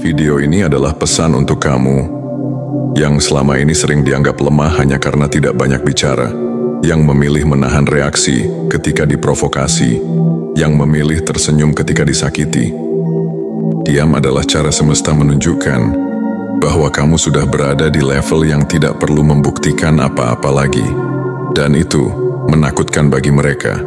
Video ini adalah pesan untuk kamu yang selama ini sering dianggap lemah hanya karena tidak banyak bicara, yang memilih menahan reaksi ketika diprovokasi, yang memilih tersenyum ketika disakiti. Diam adalah cara semesta menunjukkan bahwa kamu sudah berada di level yang tidak perlu membuktikan apa-apa lagi, dan itu menakutkan bagi mereka.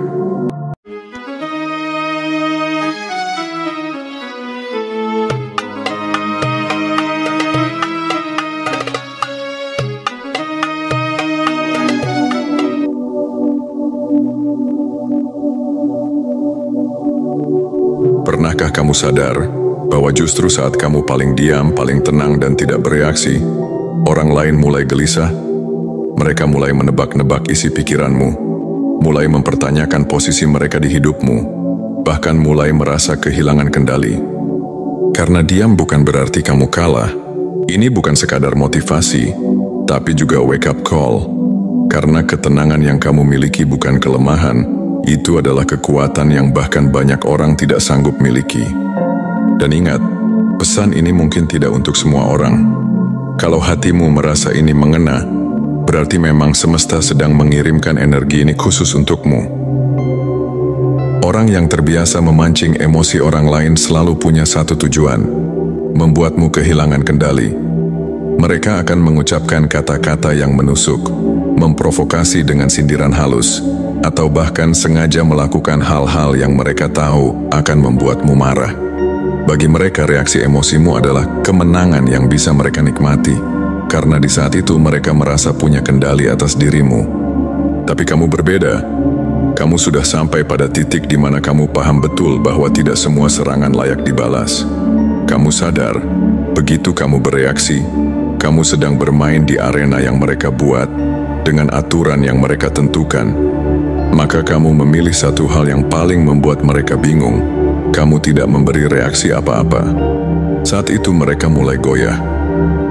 Pernahkah kamu sadar bahwa justru saat kamu paling diam, paling tenang dan tidak bereaksi, orang lain mulai gelisah? Mereka mulai menebak-nebak isi pikiranmu, mulai mempertanyakan posisi mereka di hidupmu, bahkan mulai merasa kehilangan kendali. Karena diam bukan berarti kamu kalah. Ini bukan sekadar motivasi, tapi juga wake up call. Karena ketenangan yang kamu miliki bukan kelemahan, itu adalah kekuatan yang bahkan banyak orang tidak sanggup miliki. Dan ingat, pesan ini mungkin tidak untuk semua orang. Kalau hatimu merasa ini mengena, berarti memang semesta sedang mengirimkan energi ini khusus untukmu. Orang yang terbiasa memancing emosi orang lain selalu punya satu tujuan, membuatmu kehilangan kendali. Mereka akan mengucapkan kata-kata yang menusuk, memprovokasi dengan sindiran halus, atau bahkan sengaja melakukan hal-hal yang mereka tahu akan membuatmu marah. Bagi mereka, reaksi emosimu adalah kemenangan yang bisa mereka nikmati, karena di saat itu mereka merasa punya kendali atas dirimu. Tapi kamu berbeda. Kamu sudah sampai pada titik di mana kamu paham betul bahwa tidak semua serangan layak dibalas. Kamu sadar, begitu kamu bereaksi, kamu sedang bermain di arena yang mereka buat, dengan aturan yang mereka tentukan. Maka kamu memilih satu hal yang paling membuat mereka bingung. Kamu tidak memberi reaksi apa-apa. Saat itu mereka mulai goyah.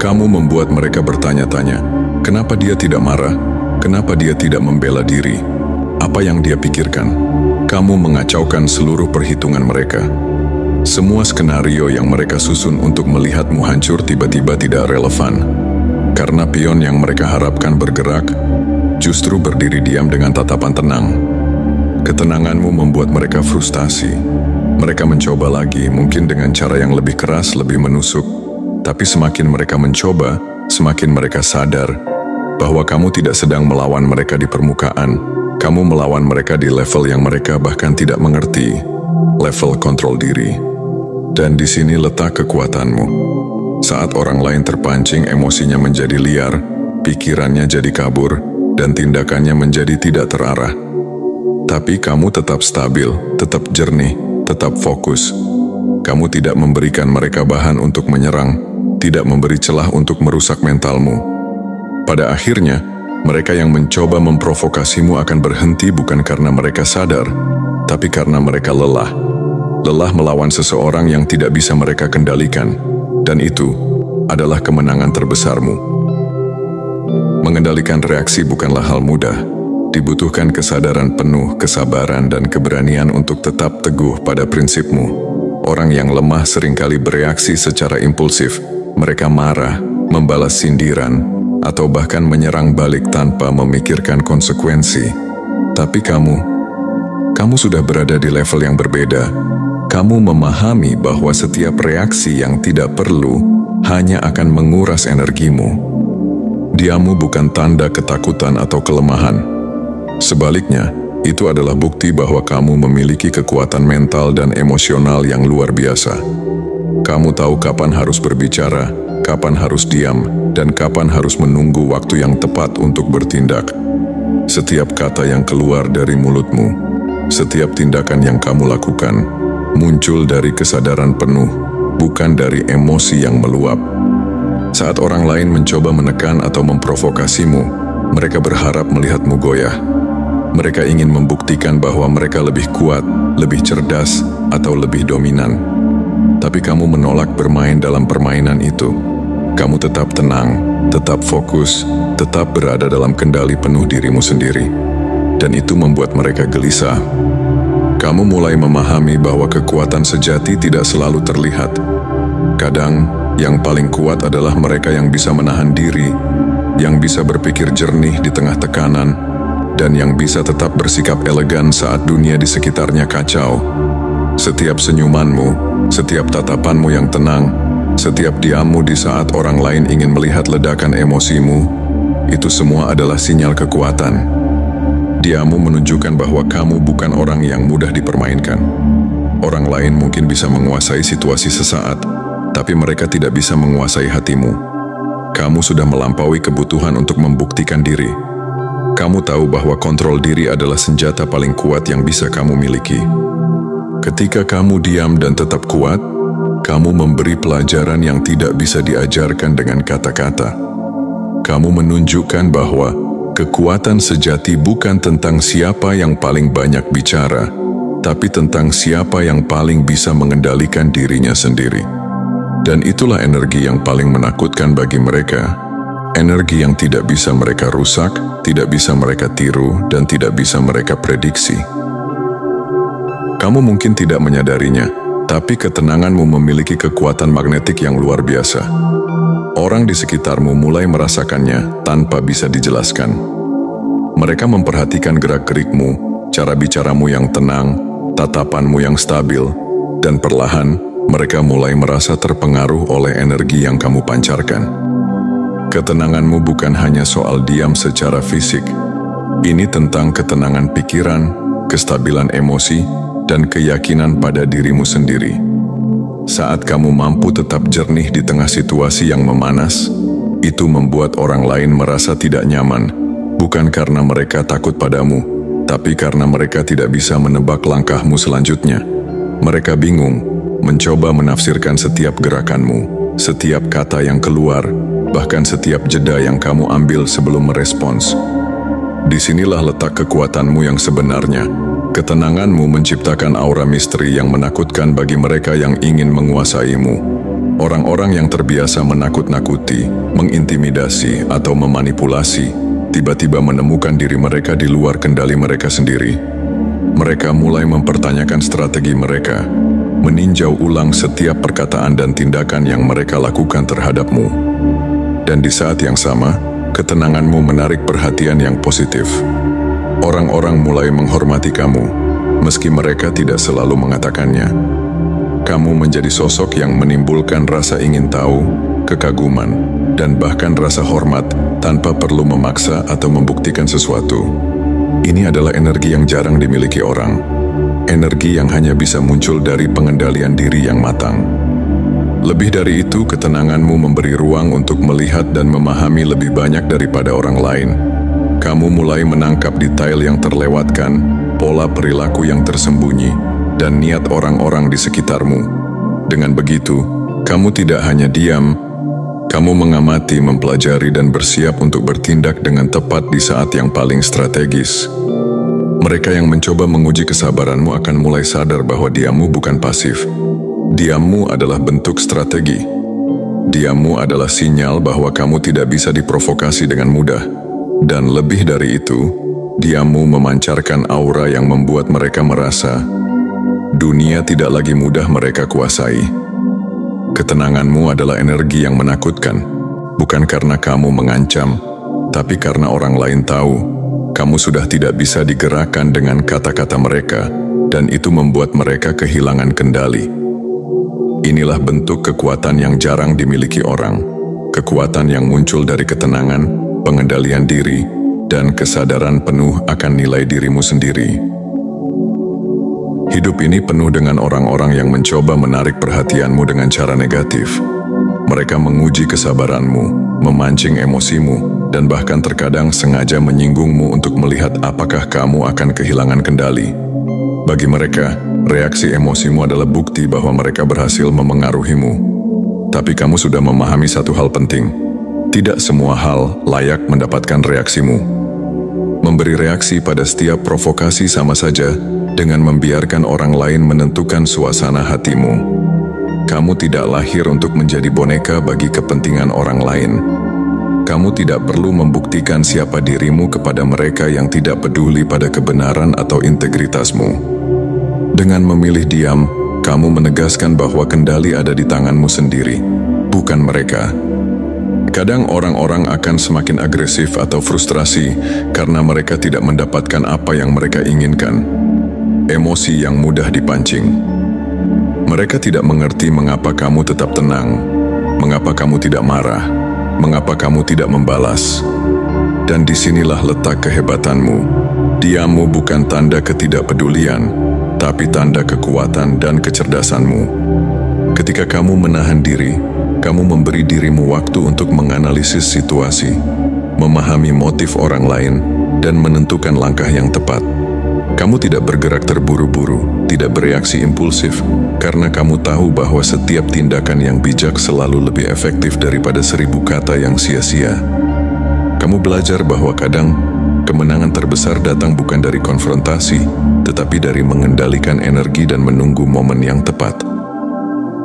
Kamu membuat mereka bertanya-tanya, kenapa dia tidak marah? Kenapa dia tidak membela diri? Apa yang dia pikirkan? Kamu mengacaukan seluruh perhitungan mereka. Semua skenario yang mereka susun untuk melihatmu hancur tiba-tiba tidak relevan. Karena pion yang mereka harapkan bergerak, justru berdiri diam dengan tatapan tenang. Ketenanganmu membuat mereka frustasi. Mereka mencoba lagi, mungkin dengan cara yang lebih keras, lebih menusuk. Tapi semakin mereka mencoba, semakin mereka sadar bahwa kamu tidak sedang melawan mereka di permukaan. Kamu melawan mereka di level yang mereka bahkan tidak mengerti, level kontrol diri. Dan di sini letak kekuatanmu. Saat orang lain terpancing, emosinya menjadi liar, pikirannya jadi kabur, dan tindakannya menjadi tidak terarah. Tapi kamu tetap stabil, tetap jernih, tetap fokus. Kamu tidak memberikan mereka bahan untuk menyerang, tidak memberi celah untuk merusak mentalmu. Pada akhirnya, mereka yang mencoba memprovokasimu akan berhenti bukan karena mereka sadar, tapi karena mereka lelah. Lelah melawan seseorang yang tidak bisa mereka kendalikan, dan itu adalah kemenangan terbesarmu. Mengendalikan reaksi bukanlah hal mudah. Dibutuhkan kesadaran penuh, kesabaran, dan keberanian untuk tetap teguh pada prinsipmu. Orang yang lemah seringkali bereaksi secara impulsif. Mereka marah, membalas sindiran, atau bahkan menyerang balik tanpa memikirkan konsekuensi. Tapi kamu sudah berada di level yang berbeda. Kamu memahami bahwa setiap reaksi yang tidak perlu hanya akan menguras energimu. Diammu bukan tanda ketakutan atau kelemahan. Sebaliknya, itu adalah bukti bahwa kamu memiliki kekuatan mental dan emosional yang luar biasa. Kamu tahu kapan harus berbicara, kapan harus diam, dan kapan harus menunggu waktu yang tepat untuk bertindak. Setiap kata yang keluar dari mulutmu, setiap tindakan yang kamu lakukan, muncul dari kesadaran penuh, bukan dari emosi yang meluap. Saat orang lain mencoba menekan atau memprovokasimu, mereka berharap melihatmu goyah. Mereka ingin membuktikan bahwa mereka lebih kuat, lebih cerdas, atau lebih dominan. Tapi kamu menolak bermain dalam permainan itu. Kamu tetap tenang, tetap fokus, tetap berada dalam kendali penuh dirimu sendiri. Dan itu membuat mereka gelisah. Kamu mulai memahami bahwa kekuatan sejati tidak selalu terlihat. Kadang, yang paling kuat adalah mereka yang bisa menahan diri, yang bisa berpikir jernih di tengah tekanan, dan yang bisa tetap bersikap elegan saat dunia di sekitarnya kacau. Setiap senyumanmu, setiap tatapanmu yang tenang, setiap diammu di saat orang lain ingin melihat ledakan emosimu, itu semua adalah sinyal kekuatan. Diammu menunjukkan bahwa kamu bukan orang yang mudah dipermainkan. Orang lain mungkin bisa menguasai situasi sesaat, tapi mereka tidak bisa menguasai hatimu. Kamu sudah melampaui kebutuhan untuk membuktikan diri. Kamu tahu bahwa kontrol diri adalah senjata paling kuat yang bisa kamu miliki. Ketika kamu diam dan tetap kuat, kamu memberi pelajaran yang tidak bisa diajarkan dengan kata-kata. Kamu menunjukkan bahwa kekuatan sejati bukan tentang siapa yang paling banyak bicara, tapi tentang siapa yang paling bisa mengendalikan dirinya sendiri. Dan itulah energi yang paling menakutkan bagi mereka. Energi yang tidak bisa mereka rusak, tidak bisa mereka tiru, dan tidak bisa mereka prediksi. Kamu mungkin tidak menyadarinya, tapi ketenanganmu memiliki kekuatan magnetik yang luar biasa. Orang di sekitarmu mulai merasakannya tanpa bisa dijelaskan. Mereka memperhatikan gerak-gerikmu, cara bicaramu yang tenang, tatapanmu yang stabil, dan perlahan mereka mulai merasa terpengaruh oleh energi yang kamu pancarkan. Ketenanganmu bukan hanya soal diam secara fisik. Ini tentang ketenangan pikiran, kestabilan emosi, dan keyakinan pada dirimu sendiri. Saat kamu mampu tetap jernih di tengah situasi yang memanas, itu membuat orang lain merasa tidak nyaman, bukan karena mereka takut padamu, tapi karena mereka tidak bisa menebak langkahmu selanjutnya. Mereka bingung, mencoba menafsirkan setiap gerakanmu, setiap kata yang keluar, bahkan setiap jeda yang kamu ambil sebelum merespons. Disinilah letak kekuatanmu yang sebenarnya. Ketenanganmu menciptakan aura misteri yang menakutkan bagi mereka yang ingin menguasaimu. Orang-orang yang terbiasa menakut-nakuti, mengintimidasi, atau memanipulasi, tiba-tiba menemukan diri mereka di luar kendali mereka sendiri. Mereka mulai mempertanyakan strategi mereka, meninjau ulang setiap perkataan dan tindakan yang mereka lakukan terhadapmu. Dan di saat yang sama, ketenanganmu menarik perhatian yang positif. Orang-orang mulai menghormati kamu, meski mereka tidak selalu mengatakannya. Kamu menjadi sosok yang menimbulkan rasa ingin tahu, kekaguman, dan bahkan rasa hormat tanpa perlu memaksa atau membuktikan sesuatu. Ini adalah energi yang jarang dimiliki orang. Energi yang hanya bisa muncul dari pengendalian diri yang matang. Lebih dari itu, ketenanganmu memberi ruang untuk melihat dan memahami lebih banyak daripada orang lain. Kamu mulai menangkap detail yang terlewatkan, pola perilaku yang tersembunyi, dan niat orang-orang di sekitarmu. Dengan begitu, kamu tidak hanya diam, kamu mengamati, mempelajari, dan bersiap untuk bertindak dengan tepat di saat yang paling strategis. Mereka yang mencoba menguji kesabaranmu akan mulai sadar bahwa diammu bukan pasif. Diammu adalah bentuk strategi. Diammu adalah sinyal bahwa kamu tidak bisa diprovokasi dengan mudah. Dan lebih dari itu, diammu memancarkan aura yang membuat mereka merasa dunia tidak lagi mudah mereka kuasai. Ketenanganmu adalah energi yang menakutkan, bukan karena kamu mengancam, tapi karena orang lain tahu kamu sudah tidak bisa digerakkan dengan kata-kata mereka, dan itu membuat mereka kehilangan kendali. Inilah bentuk kekuatan yang jarang dimiliki orang, kekuatan yang muncul dari ketenangan, pengendalian diri, dan kesadaran penuh akan nilai dirimu sendiri. Hidup ini penuh dengan orang-orang yang mencoba menarik perhatianmu dengan cara negatif. Mereka menguji kesabaranmu, memancing emosimu, dan bahkan terkadang sengaja menyinggungmu untuk melihat apakah kamu akan kehilangan kendali. Bagi mereka, reaksi emosimu adalah bukti bahwa mereka berhasil memengaruhimu. Tapi kamu sudah memahami satu hal penting. Tidak semua hal layak mendapatkan reaksimu. Memberi reaksi pada setiap provokasi sama saja dengan membiarkan orang lain menentukan suasana hatimu. Kamu tidak lahir untuk menjadi boneka bagi kepentingan orang lain. Kamu tidak perlu membuktikan siapa dirimu kepada mereka yang tidak peduli pada kebenaran atau integritasmu. Dengan memilih diam, kamu menegaskan bahwa kendali ada di tanganmu sendiri, bukan mereka. Kadang orang-orang akan semakin agresif atau frustrasi karena mereka tidak mendapatkan apa yang mereka inginkan. Emosi yang mudah dipancing. Mereka tidak mengerti mengapa kamu tetap tenang, mengapa kamu tidak marah, mengapa kamu tidak membalas. Dan disinilah letak kehebatanmu. Diammu bukan tanda ketidakpedulian, tapi tanda kekuatan dan kecerdasanmu. Ketika kamu menahan diri, kamu memberi dirimu waktu untuk menganalisis situasi, memahami motif orang lain, dan menentukan langkah yang tepat. Kamu tidak bergerak terburu-buru, tidak bereaksi impulsif, karena kamu tahu bahwa setiap tindakan yang bijak selalu lebih efektif daripada 1000 kata yang sia-sia. Kamu belajar bahwa kadang kemenangan terbesar datang bukan dari konfrontasi, tetapi dari mengendalikan energi dan menunggu momen yang tepat.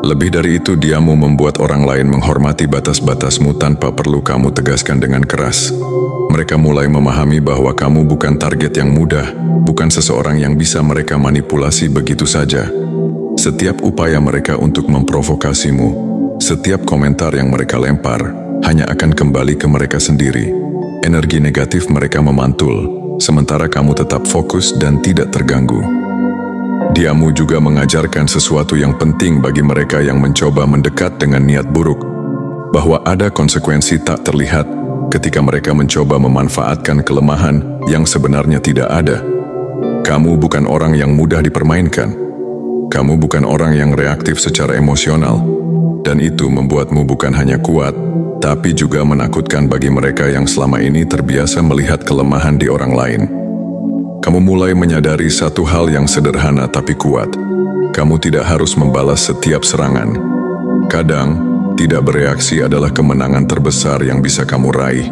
Lebih dari itu, diammu membuat orang lain menghormati batas-batasmu tanpa perlu kamu tegaskan dengan keras. Mereka mulai memahami bahwa kamu bukan target yang mudah, bukan seseorang yang bisa mereka manipulasi begitu saja. Setiap upaya mereka untuk memprovokasimu, setiap komentar yang mereka lempar, hanya akan kembali ke mereka sendiri. Energi negatif mereka memantul, sementara kamu tetap fokus dan tidak terganggu. Diammu juga mengajarkan sesuatu yang penting bagi mereka yang mencoba mendekat dengan niat buruk, bahwa ada konsekuensi tak terlihat ketika mereka mencoba memanfaatkan kelemahan yang sebenarnya tidak ada. Kamu bukan orang yang mudah dipermainkan. Kamu bukan orang yang reaktif secara emosional, dan itu membuatmu bukan hanya kuat, tapi juga menakutkan bagi mereka yang selama ini terbiasa melihat kelemahan di orang lain. Kamu mulai menyadari satu hal yang sederhana tapi kuat. Kamu tidak harus membalas setiap serangan. Kadang, tidak bereaksi adalah kemenangan terbesar yang bisa kamu raih.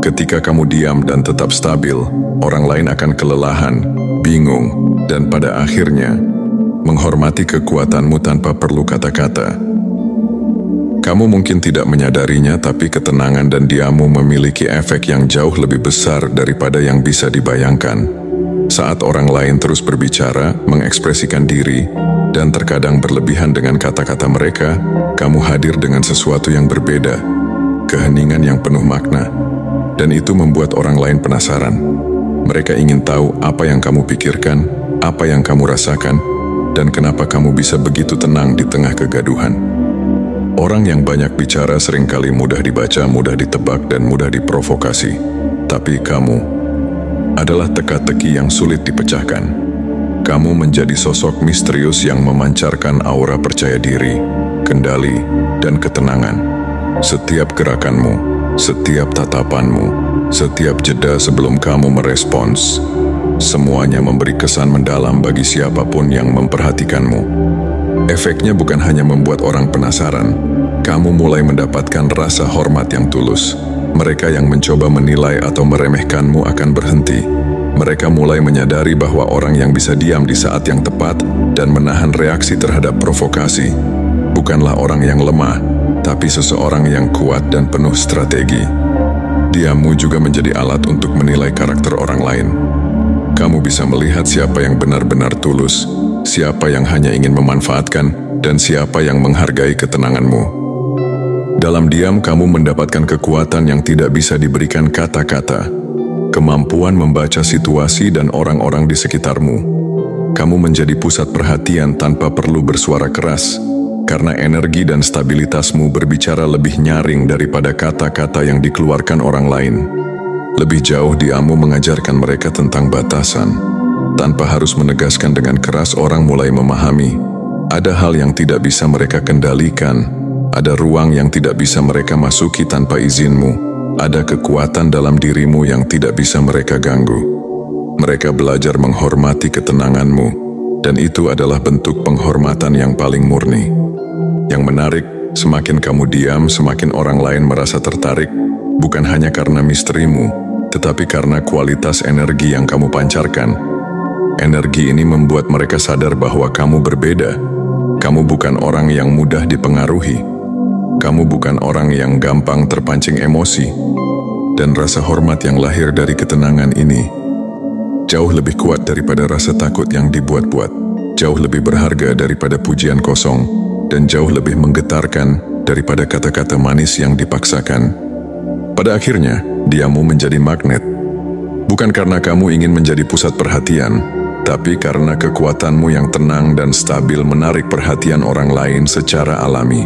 Ketika kamu diam dan tetap stabil, orang lain akan kelelahan, bingung, dan pada akhirnya, menghormati kekuatanmu tanpa perlu kata-kata. Kamu mungkin tidak menyadarinya, tapi ketenangan dan diammu memiliki efek yang jauh lebih besar daripada yang bisa dibayangkan. Saat orang lain terus berbicara, mengekspresikan diri, dan terkadang berlebihan dengan kata-kata mereka, kamu hadir dengan sesuatu yang berbeda, keheningan yang penuh makna, dan itu membuat orang lain penasaran. Mereka ingin tahu apa yang kamu pikirkan, apa yang kamu rasakan, dan kenapa kamu bisa begitu tenang di tengah kegaduhan. Orang yang banyak bicara seringkali mudah dibaca, mudah ditebak, dan mudah diprovokasi. Tapi kamu adalah teka-teki yang sulit dipecahkan. Kamu menjadi sosok misterius yang memancarkan aura percaya diri, kendali, dan ketenangan. Setiap gerakanmu, setiap tatapanmu, setiap jeda sebelum kamu merespons, semuanya memberi kesan mendalam bagi siapapun yang memperhatikanmu. Efeknya bukan hanya membuat orang penasaran, kamu mulai mendapatkan rasa hormat yang tulus. Mereka yang mencoba menilai atau meremehkanmu akan berhenti. Mereka mulai menyadari bahwa orang yang bisa diam di saat yang tepat dan menahan reaksi terhadap provokasi bukanlah orang yang lemah, tapi seseorang yang kuat dan penuh strategi. Diammu juga menjadi alat untuk menilai karakter orang lain. Kamu bisa melihat siapa yang benar-benar tulus, siapa yang hanya ingin memanfaatkan, dan siapa yang menghargai ketenanganmu. Dalam diam, kamu mendapatkan kekuatan yang tidak bisa diberikan kata-kata, kemampuan membaca situasi dan orang-orang di sekitarmu. Kamu menjadi pusat perhatian tanpa perlu bersuara keras, karena energi dan stabilitasmu berbicara lebih nyaring daripada kata-kata yang dikeluarkan orang lain. Lebih jauh, diammu mengajarkan mereka tentang batasan. Tanpa harus menegaskan dengan keras, orang mulai memahami ada hal yang tidak bisa mereka kendalikan. Ada ruang yang tidak bisa mereka masuki tanpa izinmu. Ada kekuatan dalam dirimu yang tidak bisa mereka ganggu. Mereka belajar menghormati ketenanganmu, dan itu adalah bentuk penghormatan yang paling murni. Yang menarik, semakin kamu diam, semakin orang lain merasa tertarik, bukan hanya karena misterimu, tetapi karena kualitas energi yang kamu pancarkan. Energi ini membuat mereka sadar bahwa kamu berbeda. Kamu bukan orang yang mudah dipengaruhi. Kamu bukan orang yang gampang terpancing emosi, dan rasa hormat yang lahir dari ketenangan ini jauh lebih kuat daripada rasa takut yang dibuat-buat. jauh lebih berharga daripada pujian kosong, dan jauh lebih menggetarkan daripada kata-kata manis yang dipaksakan. Pada akhirnya, diammu menjadi magnet. Bukan karena kamu ingin menjadi pusat perhatian, tapi karena kekuatanmu yang tenang dan stabil menarik perhatian orang lain secara alami.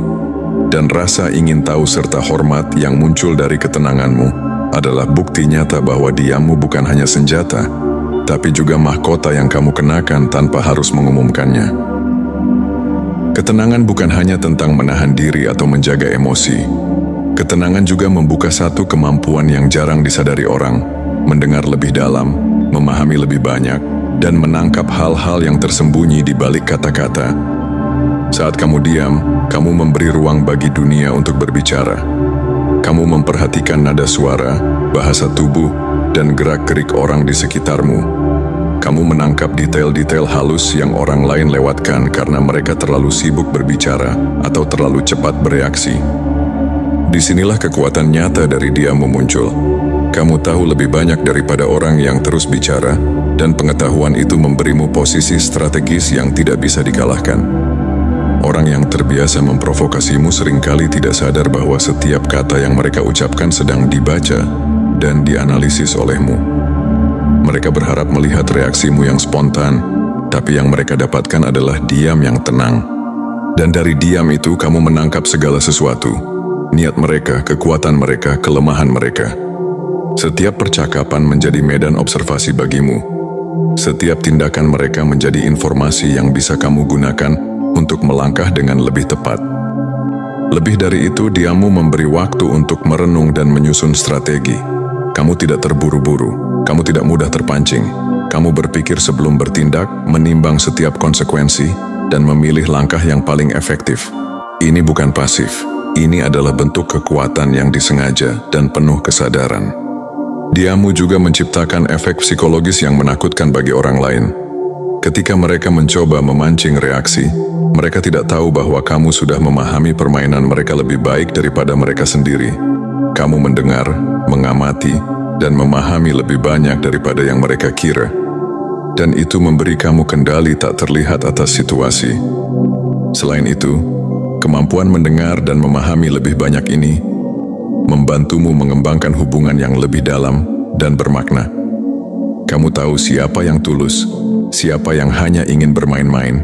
Dan rasa ingin tahu serta hormat yang muncul dari ketenanganmu adalah bukti nyata bahwa diammu bukan hanya senjata, tapi juga mahkota yang kamu kenakan tanpa harus mengumumkannya. Ketenangan bukan hanya tentang menahan diri atau menjaga emosi. Ketenangan juga membuka satu kemampuan yang jarang disadari orang, mendengar lebih dalam, memahami lebih banyak, dan menangkap hal-hal yang tersembunyi di balik kata-kata. Saat kamu diam, kamu memberi ruang bagi dunia untuk berbicara. Kamu memperhatikan nada suara, bahasa tubuh, dan gerak-gerik orang di sekitarmu. Kamu menangkap detail-detail halus yang orang lain lewatkan karena mereka terlalu sibuk berbicara atau terlalu cepat bereaksi. Disinilah kekuatan nyata dari diammu muncul. Kamu tahu lebih banyak daripada orang yang terus bicara, dan pengetahuan itu memberimu posisi strategis yang tidak bisa dikalahkan. Orang yang terbiasa memprovokasimu seringkali tidak sadar bahwa setiap kata yang mereka ucapkan sedang dibaca dan dianalisis olehmu. Mereka berharap melihat reaksimu yang spontan, tapi yang mereka dapatkan adalah diam yang tenang. Dan dari diam itu kamu menangkap segala sesuatu, niat mereka, kekuatan mereka, kelemahan mereka. Setiap percakapan menjadi medan observasi bagimu. Setiap tindakan mereka menjadi informasi yang bisa kamu gunakan untuk melangkah dengan lebih tepat. Lebih dari itu, diammu memberi waktu untuk merenung dan menyusun strategi. Kamu tidak terburu-buru, kamu tidak mudah terpancing. Kamu berpikir sebelum bertindak, menimbang setiap konsekuensi, dan memilih langkah yang paling efektif. Ini bukan pasif, ini adalah bentuk kekuatan yang disengaja dan penuh kesadaran. Diammu juga menciptakan efek psikologis yang menakutkan bagi orang lain. Ketika mereka mencoba memancing reaksi, mereka tidak tahu bahwa kamu sudah memahami permainan mereka lebih baik daripada mereka sendiri. Kamu mendengar, mengamati, dan memahami lebih banyak daripada yang mereka kira. Dan itu memberi kamu kendali tak terlihat atas situasi. Selain itu, kemampuan mendengar dan memahami lebih banyak ini membantumu mengembangkan hubungan yang lebih dalam dan bermakna. Kamu tahu siapa yang tulus, siapa yang hanya ingin bermain-main,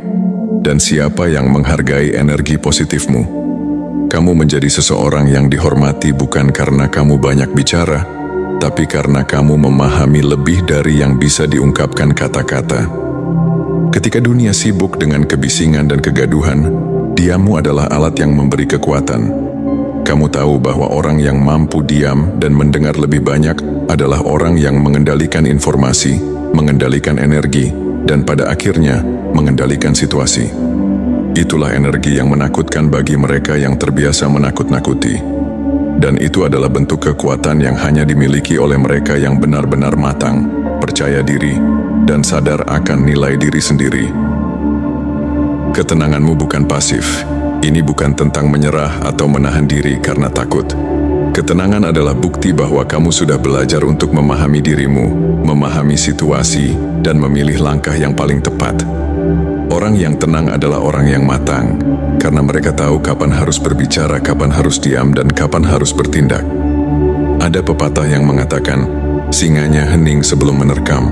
dan siapa yang menghargai energi positifmu. Kamu menjadi seseorang yang dihormati bukan karena kamu banyak bicara, tapi karena kamu memahami lebih dari yang bisa diungkapkan kata-kata. Ketika dunia sibuk dengan kebisingan dan kegaduhan, diammu adalah alat yang memberi kekuatan. Kamu tahu bahwa orang yang mampu diam dan mendengar lebih banyak adalah orang yang mengendalikan informasi, mengendalikan energi, dan pada akhirnya mengendalikan situasi. Itulah energi yang menakutkan bagi mereka yang terbiasa menakut-nakuti. Dan itu adalah bentuk kekuatan yang hanya dimiliki oleh mereka yang benar-benar matang, percaya diri, dan sadar akan nilai diri sendiri. Ketenanganmu bukan pasif. Ini bukan tentang menyerah atau menahan diri karena takut. Ketenangan adalah bukti bahwa kamu sudah belajar untuk memahami dirimu, memahami situasi, dan memilih langkah yang paling tepat. Orang yang tenang adalah orang yang matang, karena mereka tahu kapan harus berbicara, kapan harus diam, dan kapan harus bertindak. Ada pepatah yang mengatakan, singanya hening sebelum menerkam.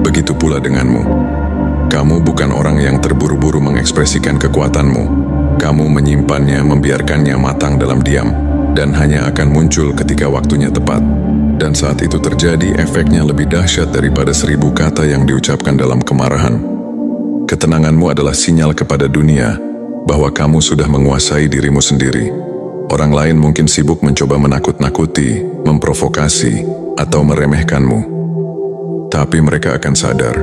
Begitu pula denganmu. Kamu bukan orang yang terburu-buru mengekspresikan kekuatanmu. Kamu menyimpannya, membiarkannya matang dalam diam, dan hanya akan muncul ketika waktunya tepat. Dan saat itu terjadi, efeknya lebih dahsyat daripada 1000 kata yang diucapkan dalam kemarahan. Ketenanganmu adalah sinyal kepada dunia bahwa kamu sudah menguasai dirimu sendiri. Orang lain mungkin sibuk mencoba menakut-nakuti, memprovokasi, atau meremehkanmu. Tapi mereka akan sadar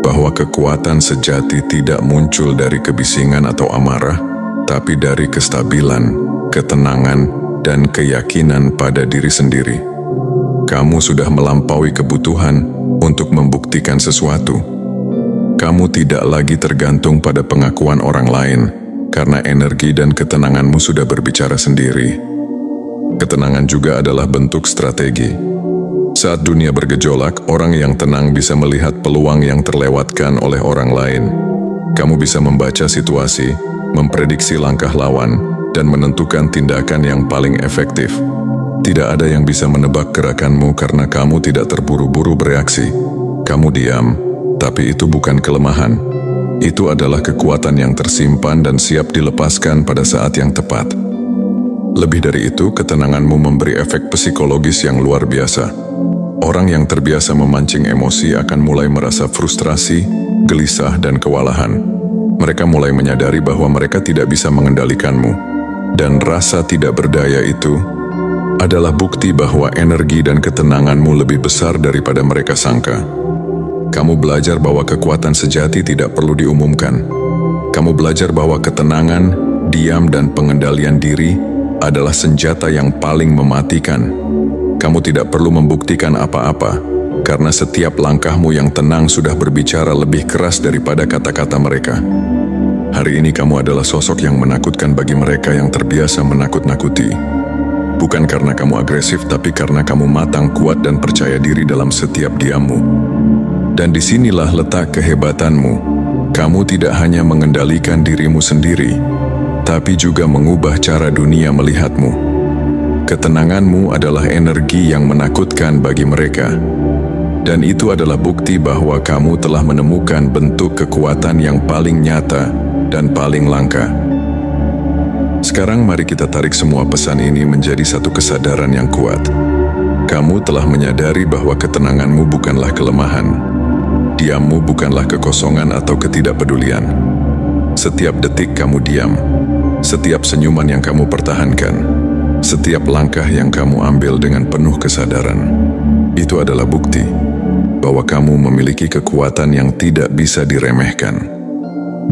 bahwa kekuatan sejati tidak muncul dari kebisingan atau amarah, tapi dari kestabilan, ketenangan, dan keyakinan pada diri sendiri. Kamu sudah melampaui kebutuhan untuk membuktikan sesuatu. Kamu tidak lagi tergantung pada pengakuan orang lain, karena energi dan ketenanganmu sudah berbicara sendiri. Ketenangan juga adalah bentuk strategi. Saat dunia bergejolak, orang yang tenang bisa melihat peluang yang terlewatkan oleh orang lain. Kamu bisa membaca situasi, memprediksi langkah lawan, dan menentukan tindakan yang paling efektif. Tidak ada yang bisa menebak gerakanmu karena kamu tidak terburu-buru bereaksi. Kamu diam, tapi itu bukan kelemahan. Itu adalah kekuatan yang tersimpan dan siap dilepaskan pada saat yang tepat. Lebih dari itu, ketenanganmu memberi efek psikologis yang luar biasa. Orang yang terbiasa memancing emosi akan mulai merasa frustrasi, gelisah, dan kewalahan. Mereka mulai menyadari bahwa mereka tidak bisa mengendalikanmu. Dan rasa tidak berdaya itu adalah bukti bahwa energi dan ketenanganmu lebih besar daripada mereka sangka. Kamu belajar bahwa kekuatan sejati tidak perlu diumumkan. Kamu belajar bahwa ketenangan, diam, dan pengendalian diri adalah senjata yang paling mematikan. Kamu tidak perlu membuktikan apa-apa, karena setiap langkahmu yang tenang sudah berbicara lebih keras daripada kata-kata mereka. Hari ini kamu adalah sosok yang menakutkan bagi mereka yang terbiasa menakut-nakuti. Bukan karena kamu agresif, tapi karena kamu matang, kuat, dan percaya diri dalam setiap diammu. Dan disinilah letak kehebatanmu. Kamu tidak hanya mengendalikan dirimu sendiri, tapi juga mengubah cara dunia melihatmu. Ketenanganmu adalah energi yang menakutkan bagi mereka. Dan itu adalah bukti bahwa kamu telah menemukan bentuk kekuatan yang paling nyata dan paling langka. Sekarang mari kita tarik semua pesan ini menjadi satu kesadaran yang kuat. Kamu telah menyadari bahwa ketenanganmu bukanlah kelemahan. Diammu bukanlah kekosongan atau ketidakpedulian. Setiap detik kamu diam, setiap senyuman yang kamu pertahankan, setiap langkah yang kamu ambil dengan penuh kesadaran, itu adalah bukti bahwa kamu memiliki kekuatan yang tidak bisa diremehkan.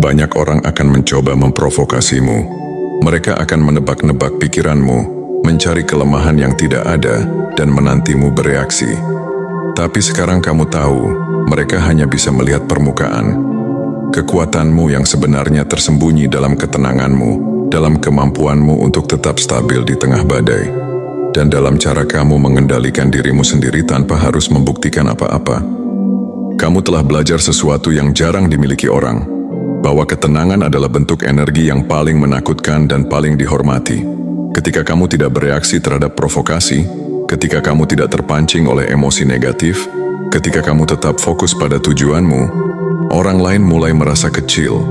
Banyak orang akan mencoba memprovokasimu. Mereka akan menebak-nebak pikiranmu, mencari kelemahan yang tidak ada, dan menantimu bereaksi. Tapi sekarang kamu tahu, mereka hanya bisa melihat permukaan. Kekuatanmu yang sebenarnya tersembunyi dalam ketenanganmu, dalam kemampuanmu untuk tetap stabil di tengah badai, dan dalam cara kamu mengendalikan dirimu sendiri tanpa harus membuktikan apa-apa. Kamu telah belajar sesuatu yang jarang dimiliki orang, bahwa ketenangan adalah bentuk energi yang paling menakutkan dan paling dihormati. Ketika kamu tidak bereaksi terhadap provokasi, ketika kamu tidak terpancing oleh emosi negatif, ketika kamu tetap fokus pada tujuanmu, orang lain mulai merasa kecil.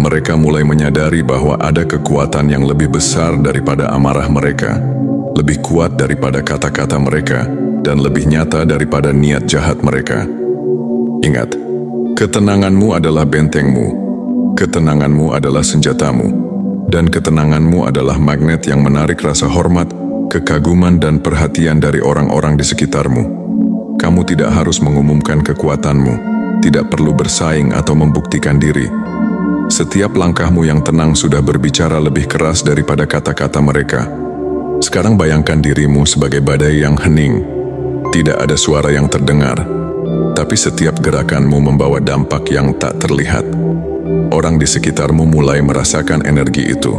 Mereka mulai menyadari bahwa ada kekuatan yang lebih besar daripada amarah mereka, lebih kuat daripada kata-kata mereka, dan lebih nyata daripada niat jahat mereka. Ingat, ketenanganmu adalah bentengmu, ketenanganmu adalah senjatamu, dan ketenanganmu adalah magnet yang menarik rasa hormat, kekaguman, dan perhatian dari orang-orang di sekitarmu. Kamu tidak harus mengumumkan kekuatanmu, tidak perlu bersaing atau membuktikan diri. Setiap langkahmu yang tenang sudah berbicara lebih keras daripada kata-kata mereka. Sekarang bayangkan dirimu sebagai badai yang hening. Tidak ada suara yang terdengar, tapi setiap gerakanmu membawa dampak yang tak terlihat. Orang di sekitarmu mulai merasakan energi itu,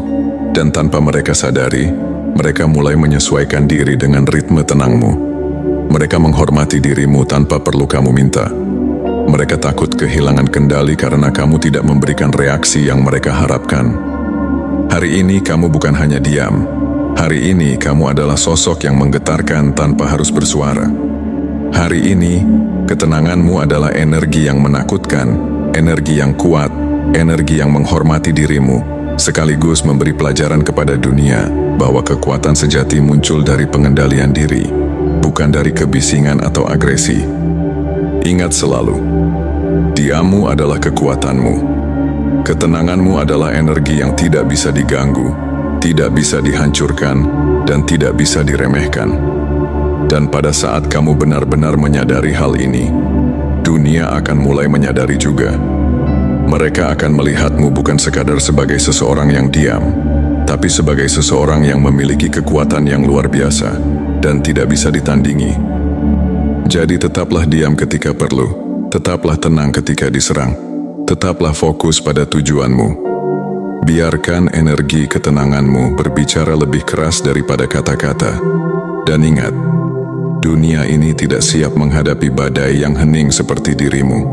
dan tanpa mereka sadari, mereka mulai menyesuaikan diri dengan ritme tenangmu. Mereka menghormati dirimu tanpa perlu kamu minta. Mereka takut kehilangan kendali karena kamu tidak memberikan reaksi yang mereka harapkan. Hari ini kamu bukan hanya diam. Hari ini kamu adalah sosok yang menggetarkan tanpa harus bersuara. Hari ini, ketenanganmu adalah energi yang menakutkan, energi yang kuat, energi yang menghormati dirimu, sekaligus memberi pelajaran kepada dunia bahwa kekuatan sejati muncul dari pengendalian diri, bukan dari kebisingan atau agresi. Ingat selalu, diammu adalah kekuatanmu. Ketenanganmu adalah energi yang tidak bisa diganggu, tidak bisa dihancurkan, dan tidak bisa diremehkan. Dan pada saat kamu benar-benar menyadari hal ini, dunia akan mulai menyadari juga. Mereka akan melihatmu bukan sekadar sebagai seseorang yang diam, tapi sebagai seseorang yang memiliki kekuatan yang luar biasa dan tidak bisa ditandingi. Jadi tetaplah diam ketika perlu, tetaplah tenang ketika diserang, tetaplah fokus pada tujuanmu. Biarkan energi ketenanganmu berbicara lebih keras daripada kata-kata. Dan ingat, dunia ini tidak siap menghadapi badai yang hening seperti dirimu.